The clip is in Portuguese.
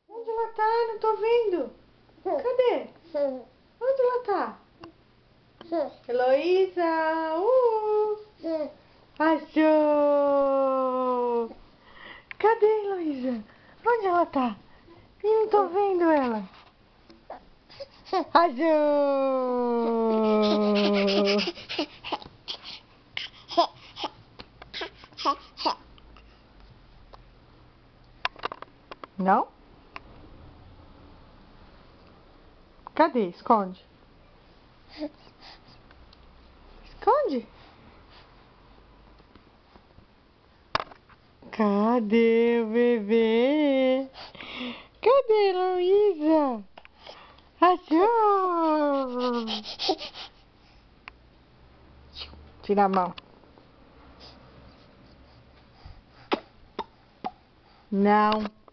Onde ela tá? Não tô vendo. Cadê? Onde ela tá? Heloísa! Achou! Cadê a Heloísa? Onde ela tá? Ih, não tô vendo ela. Achou! Não? Cadê? Esconde. Esconde. Cadê o bebê? Cadê, Heloísa? Achou! Tira a mão. Não.